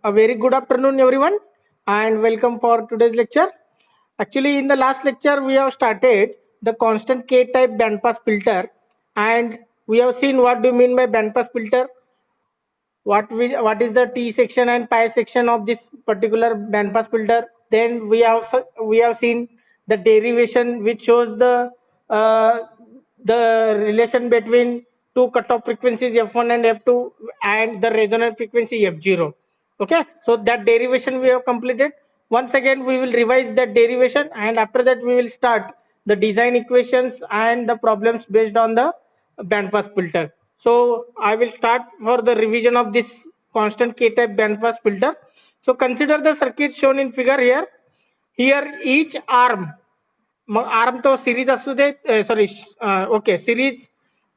A very good afternoon, everyone, and welcome for today's lecture. Actually, in the last lecture, we have started the constant K-type bandpass filter, and we have seen what do you mean by bandpass filter, what is the T section and pi section of this particular bandpass filter. Then we have seen the derivation which shows the relation between two cutoff frequencies f1 and f2 and the resonant frequency f0. Okay, so that derivation we have completed. Once again we will revise that derivation, and after that we will start the design equations and the problems based on the bandpass filter. So I will start for the revision of this constant K-type bandpass filter. So consider the circuit shown in figure here. Here each arm, arm to series असू दे, okay, series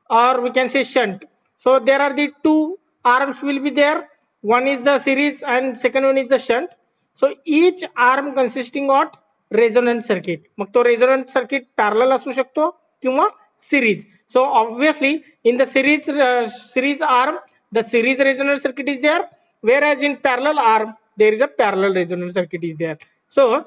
or we can say shunt. So there are the two arms will be there. One is the series and second one is the shunt. So each arm consisting of resonant circuit. मग तो resonant circuit parallel असू शकतो किंवा series. So obviously in the series arm the series resonant circuit is there, whereas in parallel arm there is a parallel resonant circuit is there. So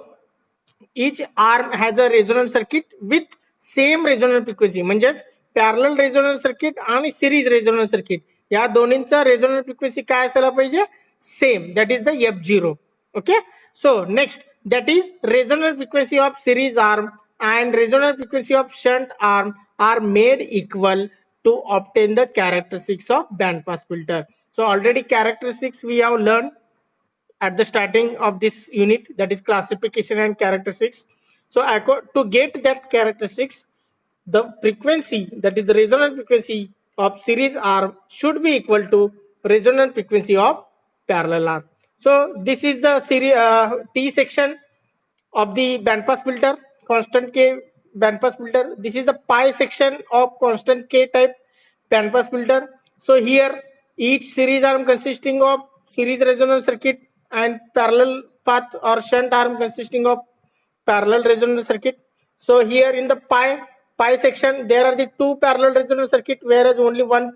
each arm has a resonant circuit with same resonant frequency. म्हणजेच parallel resonant circuit आणि series resonant circuit या दोन्हींचा resonant frequency काय असायला पाहिजे, same, that is the f0. Okay, so next, that is resonant frequency of series arm and resonant frequency of shunt arm are made equal to obtain the characteristics of band pass filter. So already characteristics we have learned at the starting of this unit, that is classification and characteristics. So to get that characteristics, the frequency, that is the resonant frequency of series arm should be equal to resonant frequency of parallel arm. So this is the series T section of the bandpass filter, constant K bandpass filter. This is the pi section of constant K type bandpass filter. So here each series arm consisting of series resonant circuit and parallel path or shunt arm consisting of parallel resonant circuit. So here in the pi section there are the two parallel resonant circuit, whereas only one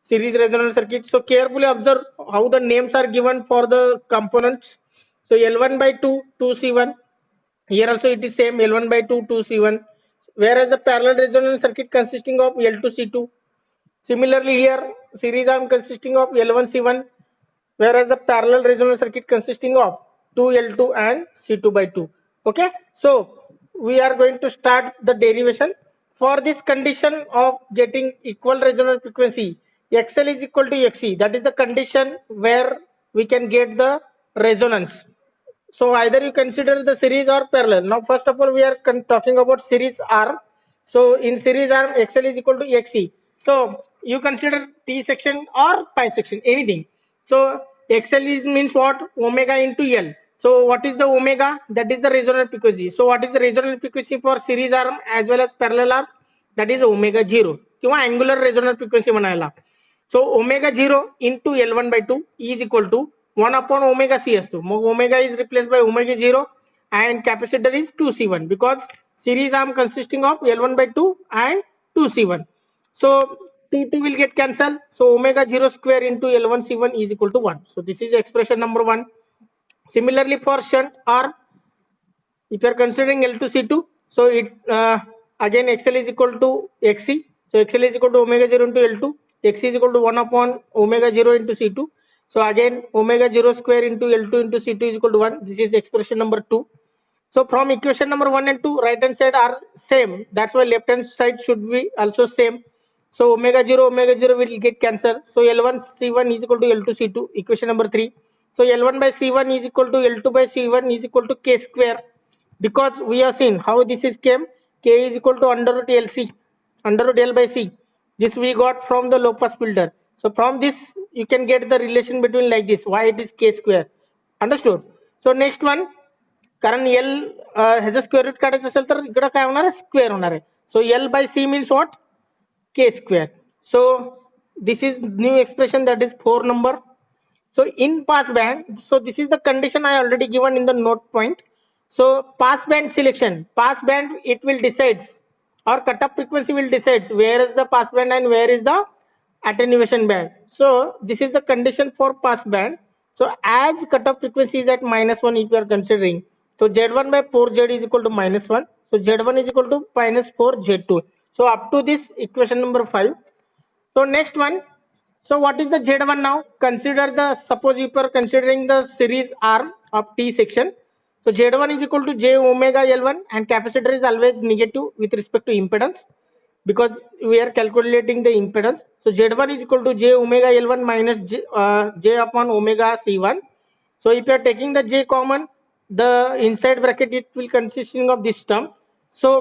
series resonant circuit. So carefully observe how the names are given for the components. So L1 by 2 2C1, here also it is same, L1 by 2 2C1, whereas the parallel resonant circuit consisting of L2C2. Similarly here series arm consisting of L1C1, whereas the parallel resonant circuit consisting of 2L2 and C2 by 2. Okay, so we are going to start the derivation. For this condition of getting equal resonant frequency, XL is equal to XC, that is the condition where we can get the resonance. So either you consider the series or parallel. Now first of all we are talking about series arm. So in series arm XL is equal to XC. So you consider T section or pi section, anything. So XL is means what? Omega into L. So what is the omega? That is the resonant frequency. So what is the resonant frequency for series arm as well as parallel arm? That is omega 0 किंवा angular resonant frequency म्हणायला. So omega 0 into L1 by 2 is equal to 1 upon omega c असतो. मग omega is replaced by omega 0 and capacitor is 2C1 because series arm consisting of L1 by 2 and 2C1. So 2 will get cancelled. So omega 0 square into L1 C1 is equal to 1. So this is expression number 1. Similarly for shunt arm, if you are considering L2 C2, so it again XL is equal to XC. So XL is equal to omega 0 into L2. XC is equal to 1 upon omega 0 into C2. So again omega 0 square into L2 into C2 is equal to 1. This is expression number 2. So from equation number 1 and 2, right hand side are same. That's why left hand side should be also same. So omega 0 will get cancelled. So L1 C1 is equal to L2 C2, equation number 3. So L1 by C1 is equal to L2 by C1 is equal to K square, because we have seen how this is came. K is equal to under root LC, under root L by C. This we got from the low pass filter. So from this you can get the relation between like this, why it is K square. Understood? So next one, कारण L ह्याचं square root काढायचं असेल तर इकडे काय होणार आहे, square होणार आहे. सो L by C means what? K square. So this is new expression, that is 4 number. So in pass band, so this is the condition I already given in the note point. So pass band selection, pass band it will decides, or cutoff frequency will decides where is the pass band and where is the attenuation band. So this is the condition for pass band. So as cutoff frequency is at -1, if you are considering, so Z1 by 4Z is equal to -1. So Z1 is equal to -4Z2. So up to this equation number 5. So next one. So what is the Z1 now? Consider the, suppose if you are considering the series arm of T section. So Z1 is equal to J omega L1, and capacitor is always negative with respect to impedance, because we are calculating the impedance. So Z1 is equal to J omega L1 minus J upon omega C1. So if you are taking the J common, the inside bracket it will consisting of this term. So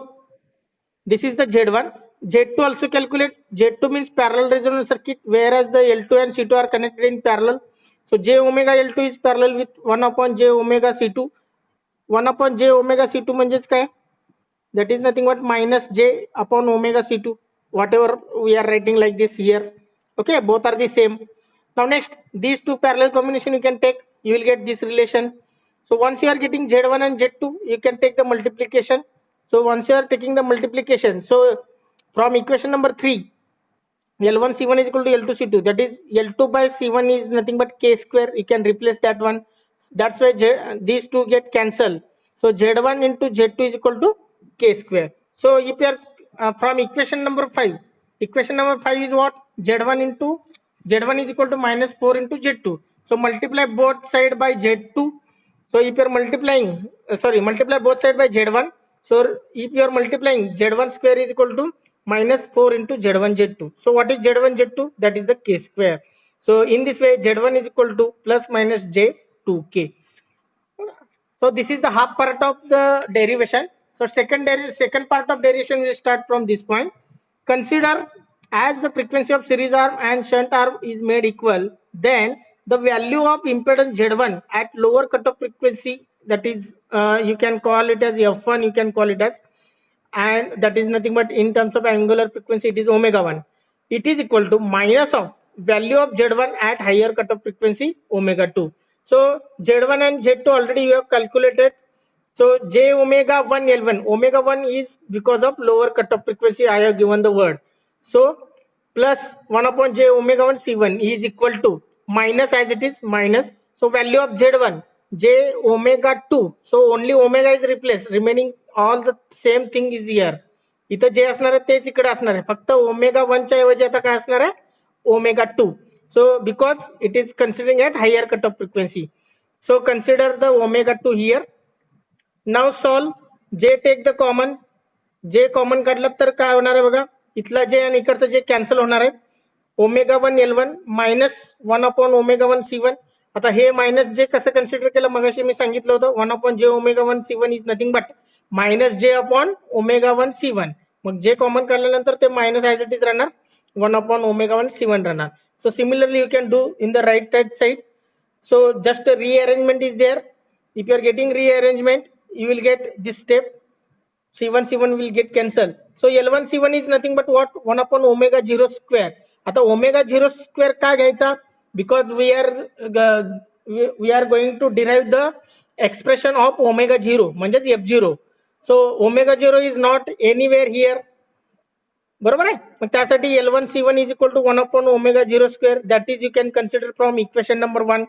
this is the Z1. Z2 also calculate. Z2 means parallel resonance circuit, whereas the L2 and C2 are connected in parallel. So J omega L2 is parallel with 1 upon J omega C2. 1 upon J omega C2 म्हणजेच काय? That is nothing but minus J upon omega C2. Whatever we are writing like this here. Okay, both are the same. Now next, these two parallel combination you can take. You will get this relation. So once you are getting Z1 and Z2, you can take the multiplication. So once you are taking the multiplication, so from equation number 3, L1 C1 is equal to L2 C2. That is L2 by C1 is nothing but K square. You can replace that one. That's why these two get cancelled. So Z1 into Z2 is equal to K square. So if you are from equation number 5, equation number 5 is what? Z1 into Z1 is equal to -4 into Z2. So multiply both side by Z2. So if you are multiplying, multiply both side by Z1. So if you are multiplying, Z1 square is equal to -4 into Z1 Z2. So what is Z1 Z2? That is the K square. So in this way, Z1 is equal to plus minus J2K. So this is the half part of the derivation. So second part of derivation will start from this point. Consider, as the frequency of series arm and shunt arm is made equal, then the value of impedance Z1 at lower cutoff frequency, that is you can call it as F1, you can call it as, and that is nothing but in terms of angular frequency it is omega 1. It is equal to minus of value of Z1 at higher cutoff frequency omega 2. So Z1 and Z2 already you have calculated. So J omega 1 L1, omega 1 is because of lower cutoff frequency, I have given the word. So plus 1 upon J omega 1 C1 is equal to minus, as it is minus. So value of Z1 J omega 2. So only omega is replaced, remaining all the same thing is here. इथं जे असणार आहे तेच इकडे असणार आहे, फक्त omega 1 च्या ऐवजी आता काय असणार आहे, omega 2. So because it is considering at higher cutoff frequency, so consider the omega 2 here. Now solve. J take the common. J common काढला तर काय होणार आहे बघा, इथला J आणि इकडचं J कॅन्सल होणार आहे. Omega 1 L1 minus 1 upon omega 1 C1. आता हे मायनस J कसं कन्सिडर केलं मगाशी मी सांगितलं होतं, 1 upon J omega 1 C1 is nothing but minus J upon omega 1 C1. Mug J common काढल्यानंतर ते मायनस ॲज इट इज राहणार, 1 अपॉन ओमेगा 1 C1 राहणार. So similarly you can do in the right hand side. So just a rearrangement is there. If you are getting rearrangement, you will get this step. C1 will get cancelled. So L1 C1 is nothing but what, 1 upon omega 0 square. आता omega 0 square का घ्यायचा, because we are going to derive the expression of omega 0 म्हणजेच F0. So omega 0 is not anywhere here, बरोबर आहे. मग त्यासाठी L1 C1 is equal to 1 upon omega 0 square. That is you can consider from equation number 1.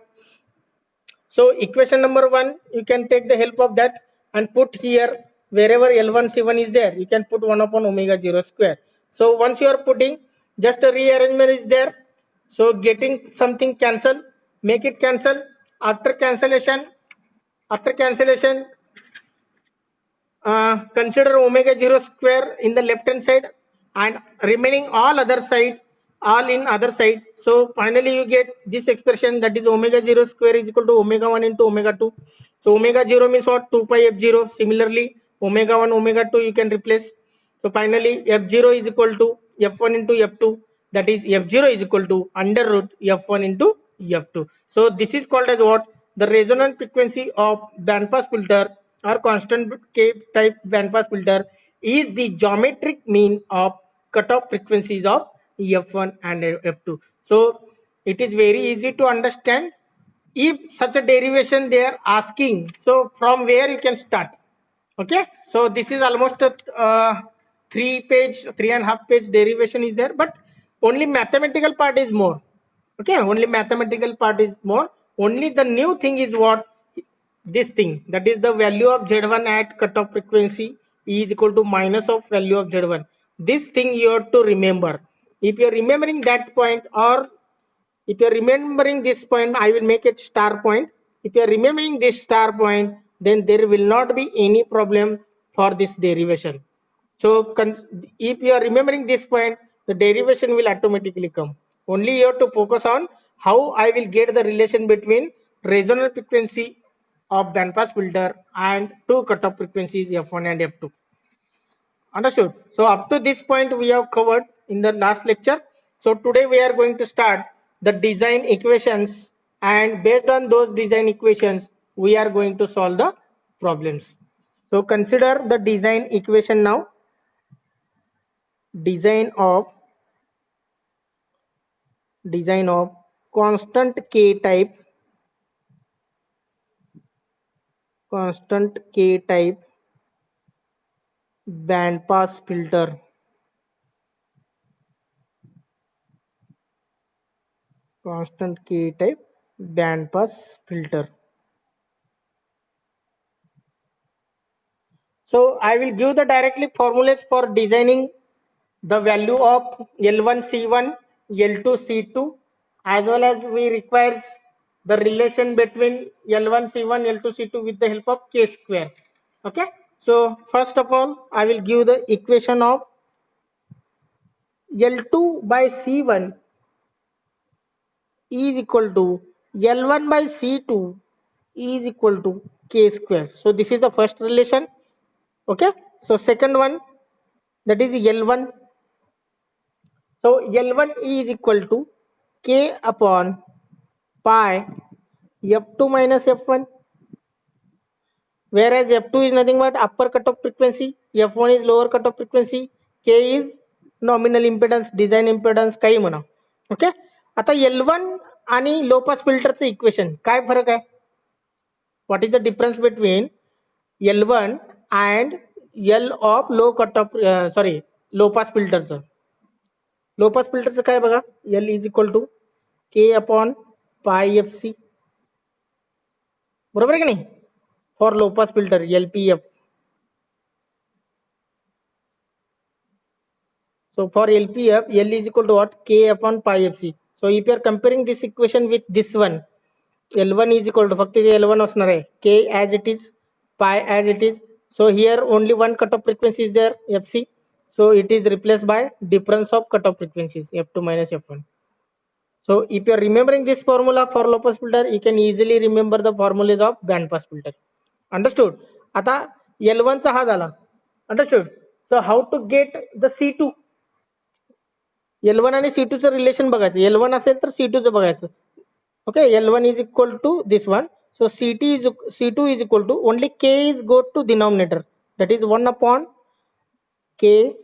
So equation number 1, you can take the help of that and put here wherever L1 C1 is there, you can put 1 upon omega 0 square. So once you are putting, just a rearrangement is there. So getting something cancel, make it cancel. After cancellation, consider omega 0 square in the left hand side and remaining all other side, all in other side. So finally you get this expression, that is omega 0 square is equal to omega 1 into omega 2. So omega 0 means what, 2 pi F0. Similarly omega 1 omega 2 you can replace. So finally F0 is equal to F1 into F2, that is F0 is equal to under root F1 into F2. So this is called as what, the resonant frequency of band pass filter or constant type band pass filter is the geometric mean of cutoff frequencies of F1 and F2. So it is very easy to understand. If such a derivation they are asking, so from where you can start. Okay, so this is almost a 3.5 page derivation is there, but only mathematical part is more. Okay, only mathematical part is more. Only the new thing is what? This thing, that is the value of Z1 at cutoff frequency is equal to minus of value of Z1. This thing you have to remember. If you are remembering that point, or if you are remembering this point, I will make it star point. If you are remembering this star point, then there will not be any problem for this derivation. So if you are remembering this point, the derivation will automatically come. Only you have to focus on how I will get the relation between resonant frequency of bandpass filter and two cutoff frequencies F1 and F2. Understood? So up to this point we have covered in the last lecture. So today we are going to start the design equations, and based on those design equations we are going to solve the problems. So consider the design equation now. Design of constant k type band pass filter. Constant k type band pass filter. So I will give the directly formulas for designing the value of L1 C1, L2 C2, as well as we require the relation between L1 C1, L2 C2 with the help of k square. Okay. So first of all, I will give the equation of L2 by C1 is equal to L1 by C2 is equal to k square. So this is the first relation. Okay. So second one, that is L1. So L1 is equal to k upon pi F2 minus F1, whereas F2 is nothing but upper cutoff frequency, F1 is lower cutoff frequency, k is nominal impedance, design impedance काही म्हणा. Okay. आता L1 आणि लो pass फिल्टरचं equation काय फरक आहे? What is the difference between L1 and L of low cutoff low pass filterचं? Low pass फिल्टरचं काय बघा, L is equal to k upon pi FC, बरोबर आहे की नाही? For low pass filter LPF. So for LPF, L is equal to what? K upon pi FC. So if you are comparing this equation with this one, L1 is equal to फक्त L1 असणार आहे, K as it is, pi as it is. So here only one cutoff frequency is there, FC. So it is replaced by difference of cutoff frequencies, F2 minus F1. So if you are remembering this formula for low pass filter, you can easily remember the formulas of band pass filter. Understood? आता L1 चा हा झाला. Understood? So how to get the C2? L1 आणि C2 चं relation बघायचं. L1 असेल तर C2 चं बघायचं. Okay, L1 is equal to this one. So C2 is equal to only k is go to denominator. That is 1 upon k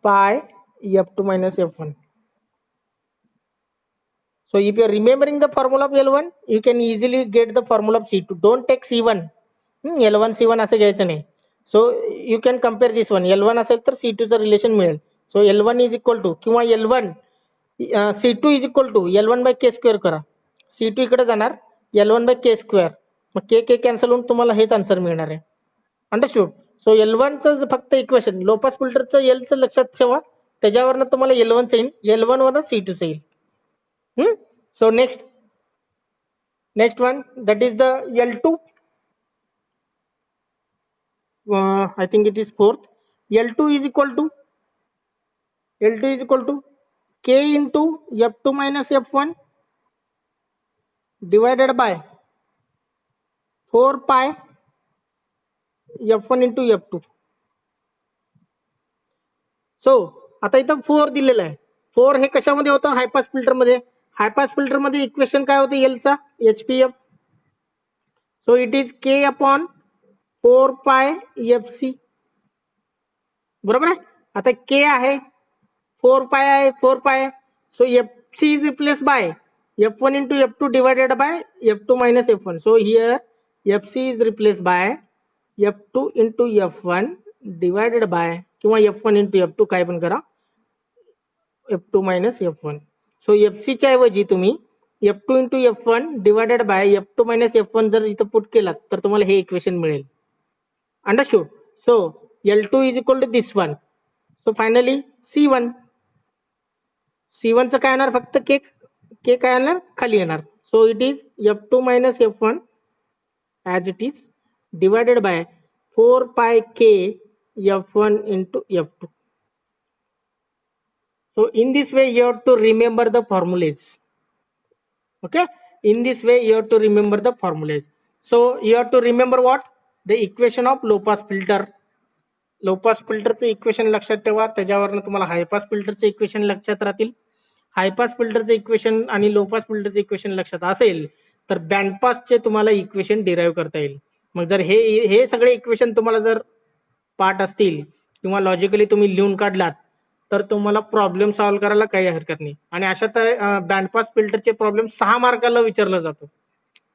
pi F2 minus F1. So if you are remembering the formula of L1, you can easily get the formula of C2. Don't take C1. L1 C1 असं घ्यायचं नाही. So you can compare this one. L1 असेल तर C2 चं relation मिळेल. So L1 is equal to किंवा L1 C2 is equal to L1 by k square करा. C2 इकडे जाणार, L1 by k square. Mug k k cancel होऊन तुम्हाला हेच आन्सर मिळणार आहे. अंडरस्टूड? सो L1 चं फक्त इक्वेशन लो पास फिल्टरचं L चं लक्षात ठेवा, त्याच्यावरनं तुम्हाला L1 चं येईल, L1 वरनं C2 चं येईल. So next one, that is the L2. I think it is fourth. L2 is equal to k into F2 minus F1 divided by 4 pi F1 into F2. सो आता इथं 4 दिलेलं आहे. 4 हे कशामध्ये होतं? हाय पास फिल्टर मध्ये. हाय पास फिल्टर मध्ये equation काय होतं? L चा HPF. So it is k upon 4 pi FC. बरोबर आहे? आता k आहे, 4 पाय आहे, 4 पाय. सो FC is replaced by F1 into F2 divided by F2 minus F1. So here FC is replaced by F2 into F1 divided by किंवा F1 into F2 काय पण करा, F2 minus F1. सो FC च्या ऐवजी तुम्ही F2 into F1 divided by F2 minus F1 जर इथं put केलात तर तुम्हाला हे इक्वेशन मिळेल. Understood. So L2 is equal to this one. So finally C1. C1 चं काय येणार, फक्त के काय येणार खाली येणार. So it is F2 minus F1 as it is divided by 4 pi k F1 into F2. So in this way you have to remember the formulas. Okay, in this way you have to remember the formulas. So you have to remember what? The equation of low pass filter. Low pass फिल्टरचं equation लक्षात ठेवा, त्याच्यावरनं तुम्हाला हाय पास फिल्टरचं equation लक्षात राहतील. हाय पास फिल्टरचं equation आणि लो पास फिल्टरचं इक्वेशन लक्षात असेल तर बँड पासचे तुम्हाला इक्वेशन डिराईव्ह करता येईल. मग जर हे सगळे इक्वेशन तुम्हाला जर पाठ असतील किंवा लॉजिकली तुम्ही लिहून काढलात तर तुम्हाला प्रॉब्लेम सॉल्व्ह करायला काही हरकत नाही. आणि अशा तर बँड पास फिल्टरचे प्रॉब्लेम 6 मार्काला विचारला जातो.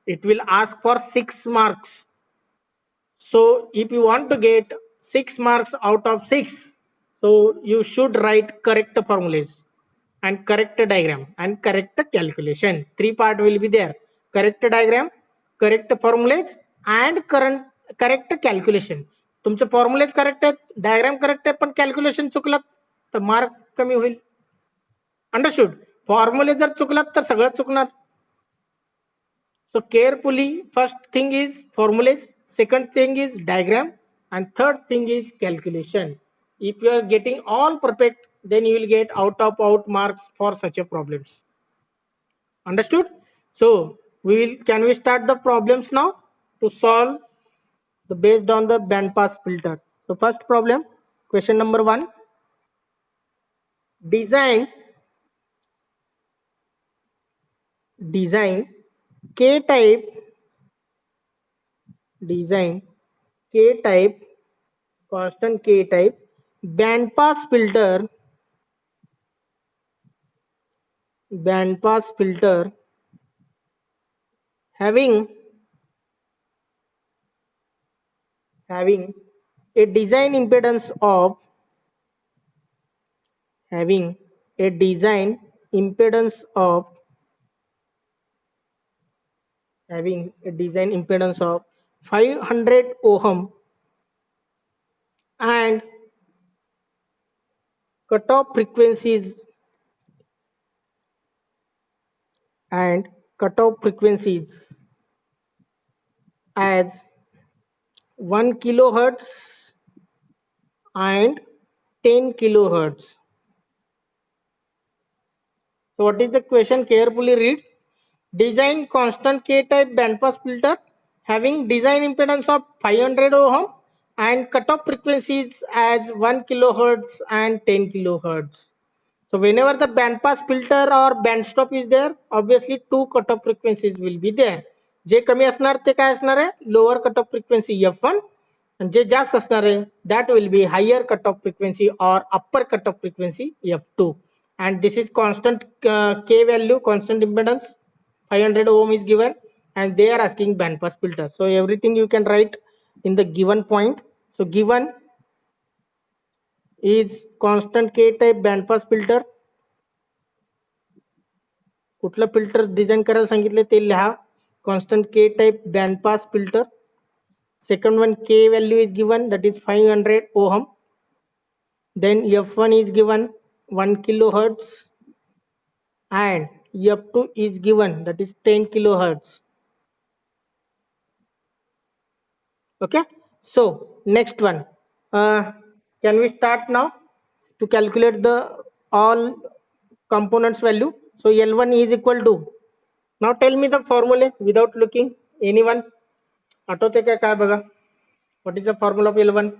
It will ask for 6 marks. So if you want to get 6 marks out of 6, so you should write correct formulas and correct diagram and correct calculation. 3 part will be there: correct diagram, correct formulas and correct calculation. तुमचे formulas correct आहेत, diagram correct आहे, पण calculation चुकलात तर mark कमी होईल. Understood. फॉर्म्युले जर चुकलात तर सगळं चुकणार. So carefully, first thing is formulas, second thing is diagram, and third thing is calculation. If you are getting all perfect, then you will get out marks for such a problems. Understood? So can we start the problems now to solve the based on the band pass filter. So first problem, question number 1. Design K-type constant K-type band pass filter having a design impedance of 500 ohm and cutoff frequencies as 1 kilohertz and 10 kilohertz. So what is the question? Carefully read. Design constant K-type bandpass filter having design impedance of 500 ohm and cutoff frequencies as 1 kilohertz and 10 kilohertz. So whenever the bandpass filter or band stop is there, obviously 2 cutoff frequencies will be there. जे कमी असणार ते काय असणार आहे? Lower cutoff frequency F1, आणि जे जास्त असणार आहे that will be higher cutoff frequency or upper cutoff frequency F2. And this is constant K value, constant impedance 500 ohm is given, and they are asking band pass filter. So everything you can write in the given point. So given is constant K type band pass filter. कुठलं filter design करायला सांगितले ते लिहा. Constant K type band pass filter. Second one, K value is given, that is 500 ohm. Then F1 is given 1 kilohertz and F2 is given, that is 10 kilohertz. Okay, so next one, can we start now to calculate the all components value? So L1 is equal to, now tell me the formula without looking. Anyone आठवते काय बघा? What is the formula of L1?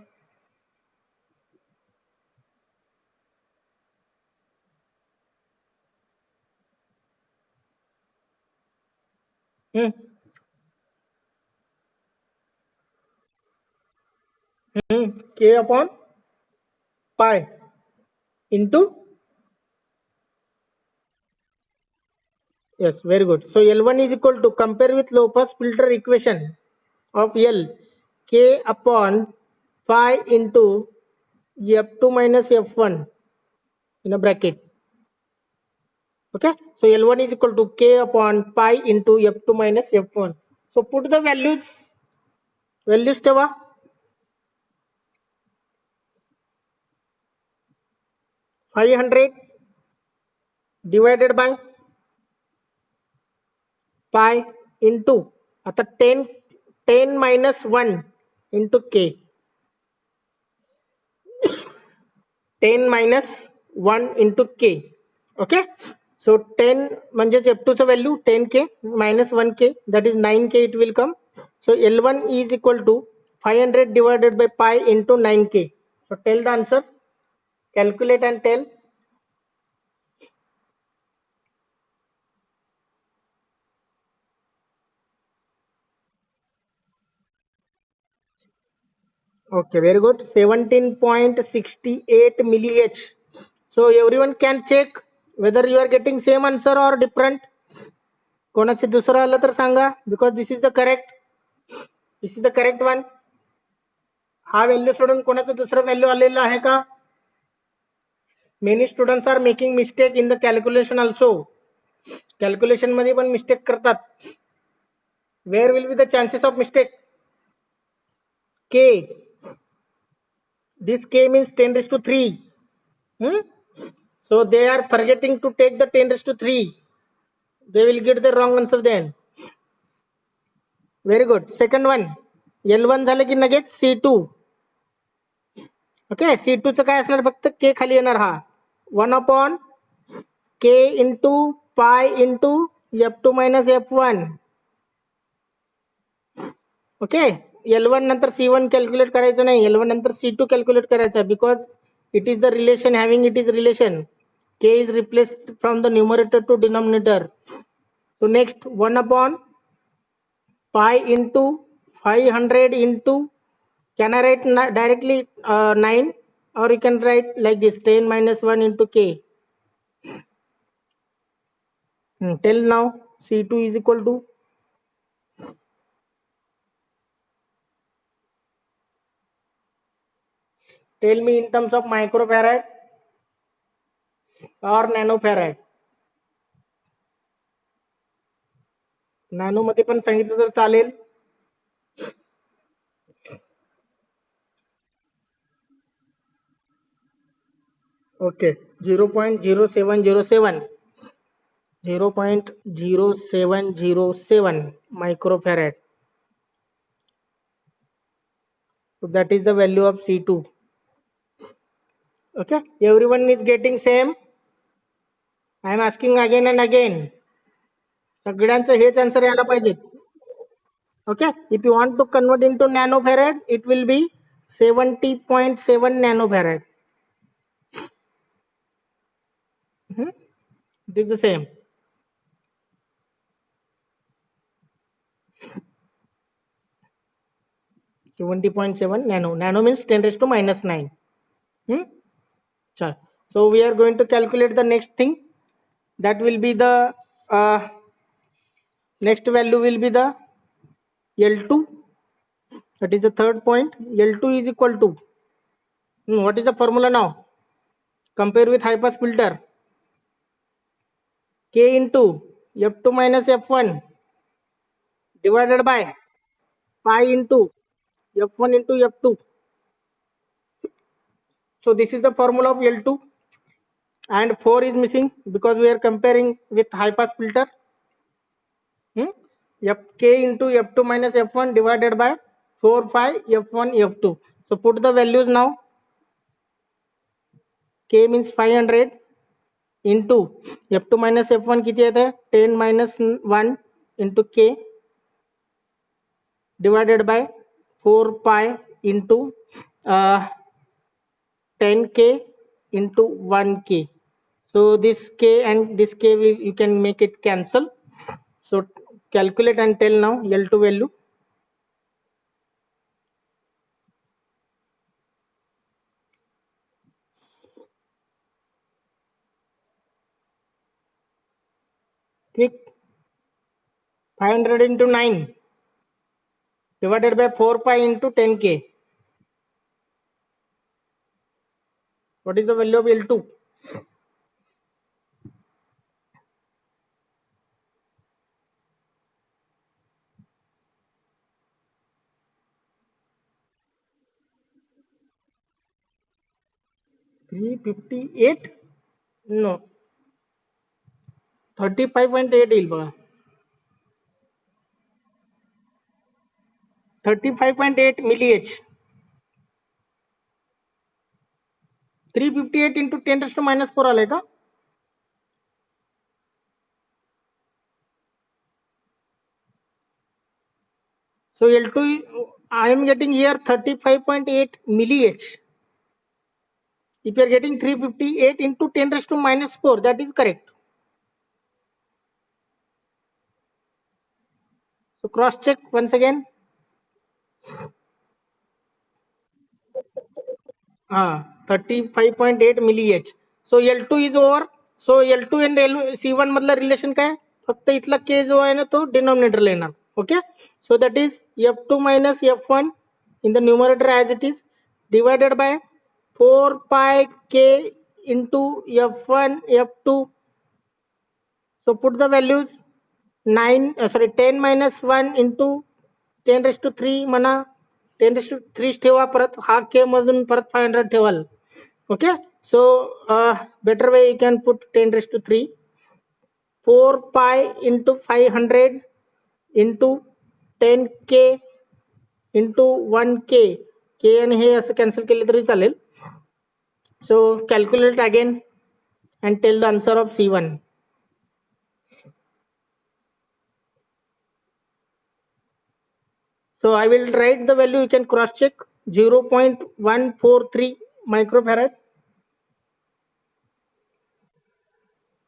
K upon pi into, yes, very good. So L1 is equal to, compare with low pass filter equation of L, K upon pi into F2 minus F1 in a bracket. Okay, so L1 is equal to K upon pi into F2 minus F1. So put the values teva 500 divided by pi into आता 10 minus 1 into K, 10 minus 1 into K. Okay, so 10 म्हणजेच F2 चं value 10K minus 1K, that is 9K it will come. So L1 is equal to 500 divided by pi into 9K. So tell the answer, calculate and tell. Okay, very good. 17.68 millih. So everyone can check whether you are getting same answer or different. कोणाचे दुसरं आलं तर सांगा, because this is the correct one. हा value सोडून कोणाचं दुसरं value आलेलं आहे का? Many students are making mistake in the calculation also. Calculation मध्ये पण मिस्टेक करतात. Where will be the chances of mistake? K. This K means 10 raised to 3. So they are forgetting to take the 10 raised to 3. They will get the wrong answer then. Very good. Second one, L1 झालं की लगेच C2. Okay, C2 चं काय असणार, फक्त K खाली येणार हा 1 upon K into pi into F2 minus F1. Okay, L1 नंतर C1 कॅल्क्युलेट करायचं नाही, L1 नंतर C2 कॅल्क्युलेट करायचं, because it is the relation having it is relation. K is replaced from the numerator to denominator. So next 1 upon pi into 500 into, can I write directly 9, or you can write like this 10 minus 1 into K. Tell now, C2 is equal to, tell me in terms of microfarad or nanofarad. Nano मध्ये पण सांगितलं तर चालेल. Okay, 0.0707 0.0707 microfarad. So that is the value of C2. Okay, everyone is getting same. I am asking again and again. सगळ्यांचं हेच answer यायला पाहिजे. Okay, if you want to convert into nanofarad, it will be 70.7 nanofarad. It is the same. 70.7 nano. Nano means 10 raised to minus 9. So we are going to calculate the next thing. That will be the next value will be the L2. That is the third point. L2 is equal to, what is the formula now? Compare with high pass filter. K into F2 minus F1 divided by pi into F1 into F2. So this is the formula of L2, and 4 is missing because we are comparing with high pass filter. K into F2 minus F1 divided by 4 pi F1 F2. So put the values now. K means 500 into F2 minus F1 किती येत आहे, 10 minus 1 into K divided by 4 pi into 10K into 1K. So this K and this K will, you can make it cancel. So calculate and tell now L2 value. Quick. 500 into 9 divided by 4 pi into 10K. What is the value of L2? 358 no 35.8 येईल बघा 35.8 मिली H 358 into 10 raised to minus 4 आलाय का so L2 I am getting here 35.8 milli H if you are getting 358 into 10 raised to minus 4 that is correct so cross check once again 35.8 milli H so L2 is over so L2 and C1 मधला relation काय फक्त इथला K जो आहे ना तो डिनॉमिनेटरला येणार okay so that is F2 minus F1 in the numerator as it is divided by 4 pi K into F1 F2 so put the values 10 minus 1 into 10 raised to 3 म्हणा 10 raised to 3 ठेवा परत हा K मधून परत 500 ठेवाल okay so better way you can put 10 raised to 3 4 pi into 500 into 10k into 1k k आणि हे असं cancel केले तरी चालेल so calculate again and tell the answer of C1 so I will write the value you can cross check 0.143 microfarad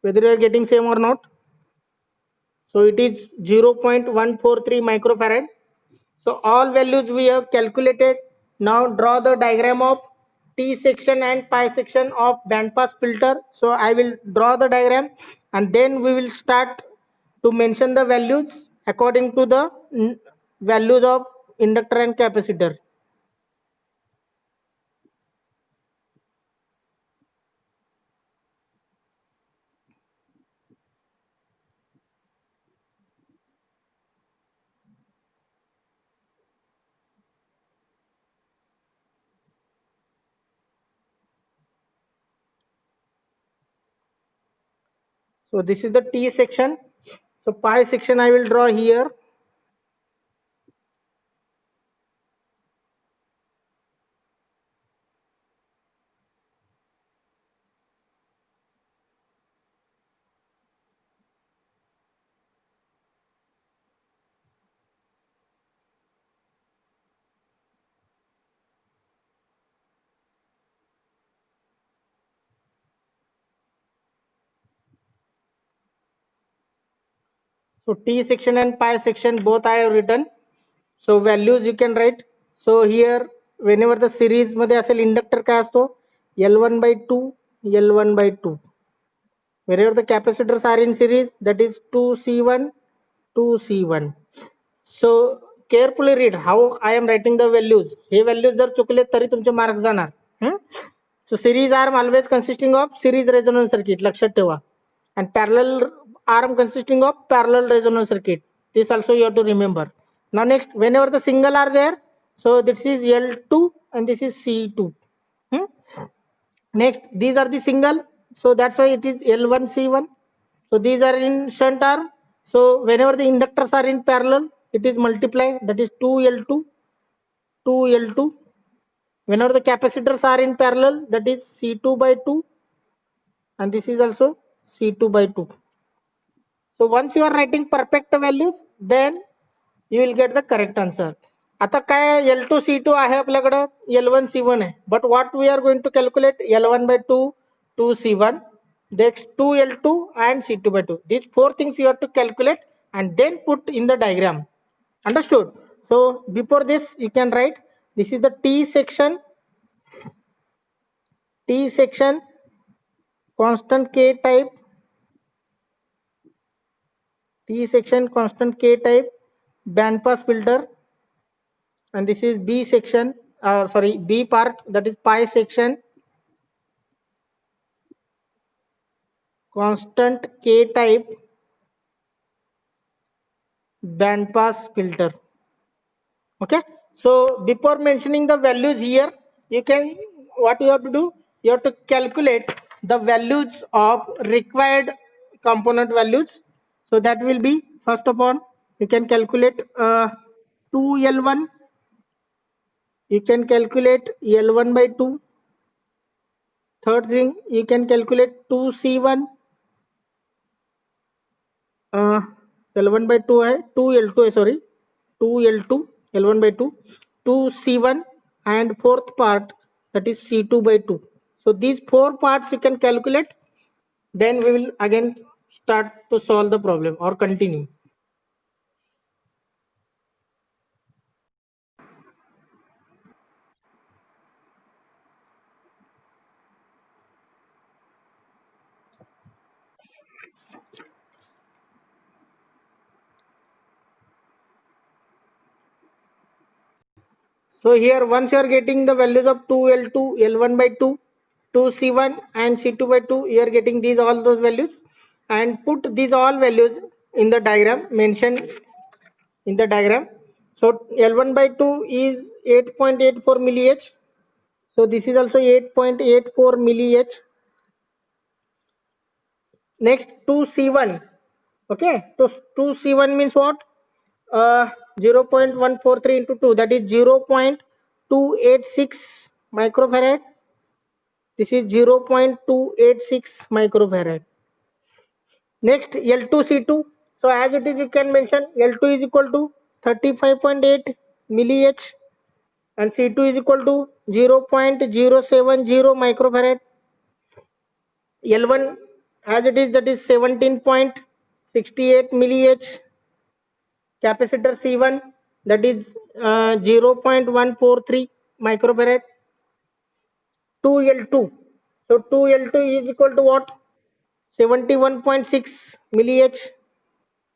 whether you are getting same or not so it is 0.143 microfarad so all values we have calculated now draw the diagram of T section and pi section of band pass filter so I will draw the diagram and then we will start to mention the values according to the values of inductor and capacitor so this is the T section so pi section I will draw here so T section and pi section both I have written so values you can write so here whenever the series मध्ये असेल inductor काय असतो L1 by 2 L1 by 2 wherever the capacitors are in series that is 2C1 2C1 so carefully read how I am writing the values hey values जर चुकले तरी तुमचे marks जाणार so series arm always consisting of series resonance circuit लक्षात ठेवा and parallel arm consisting of parallel resonance circuit this also you have to remember now next whenever the single are there so this is L2 and this is C2 next these are the single so that's why it is L1 C1 so these are in shunt arm so whenever the inductors are in parallel it is multiply that is 2L2 2L2 whenever the capacitors are in parallel that is C2 by 2 and this is also C2 by 2 so once you are writing perfect values then you will get the correct answer आता काय L2 C2 आहे आपल्याकडे L1 C1 आहे but what we are going to calculate L1 by 2 2C1 next 2L2 and C2 by 2 these four things you have to calculate and then put in the diagram understood so before this you can write this is the T section constant K type T section constant K type band pass filter and this is B section sorry B part that is pi section constant K type band pass filter okay so before mentioning the values here you can what you have to do you have to calculate the values of required component values. So that will be, first of all, you can calculate 2L1. You can calculate L1 by 2. Third thing, you can calculate 2C1. L1 by 2 है, 2L2 है, sorry, 2L2, L1 by 2, 2C1, and fourth part, that is C2 by 2. So these four parts you can calculate. Then we will again start to solve the problem or continue. So here, once you are getting the values of 2L2, L1 by 2, 2C1 and C2 by 2, you are getting these all those values, and put these all values in the diagram, mention in the diagram. So L1 by 2 is 8.84 milliH. So this is also 8.84 milliH. Next, 2C1. Okay, so 2C1 means what? 0.143 into 2, that is 0.286 microfarad. This is 0.286 microfarad. Next, L2C2. So as it is, you can mention L2 is equal to 35.8 milliH and C2 is equal to 0.070 microfarad. L1 as it is, that is 17.68 milliH. Capacitor C1, that is 0.143 microfarad. 2L2. So 2L2 is equal to what? 71.6 milliH.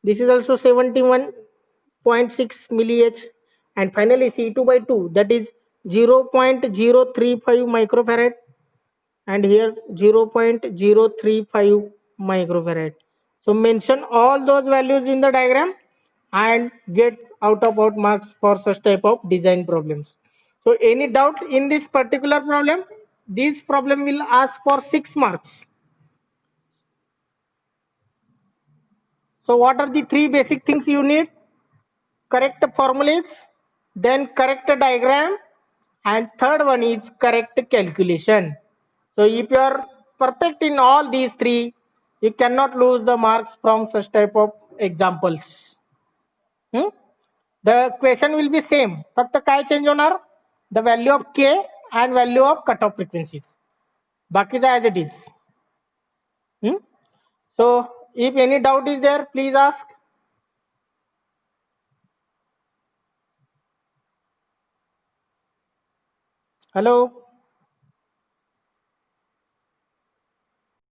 This is also 71.6 milliH. And finally C2 by 2, that is 0.035 microfarad, and here 0.035 microfarad. So mention all those values in the diagram and get out of out marks for such type of design problems. So any doubt in this particular problem? This problem will ask for 6 marks. So what are the three basic things you need? Correct formulas, then correct diagram, and third one is correct calculation. So if you are perfect in all these three, you cannot lose the marks from such type of examples. The question will be same. फक्त काय change होणार? The value of K and value of cutoff frequencies. बाकीचं as it is. So if any doubt is there, please ask. Hello.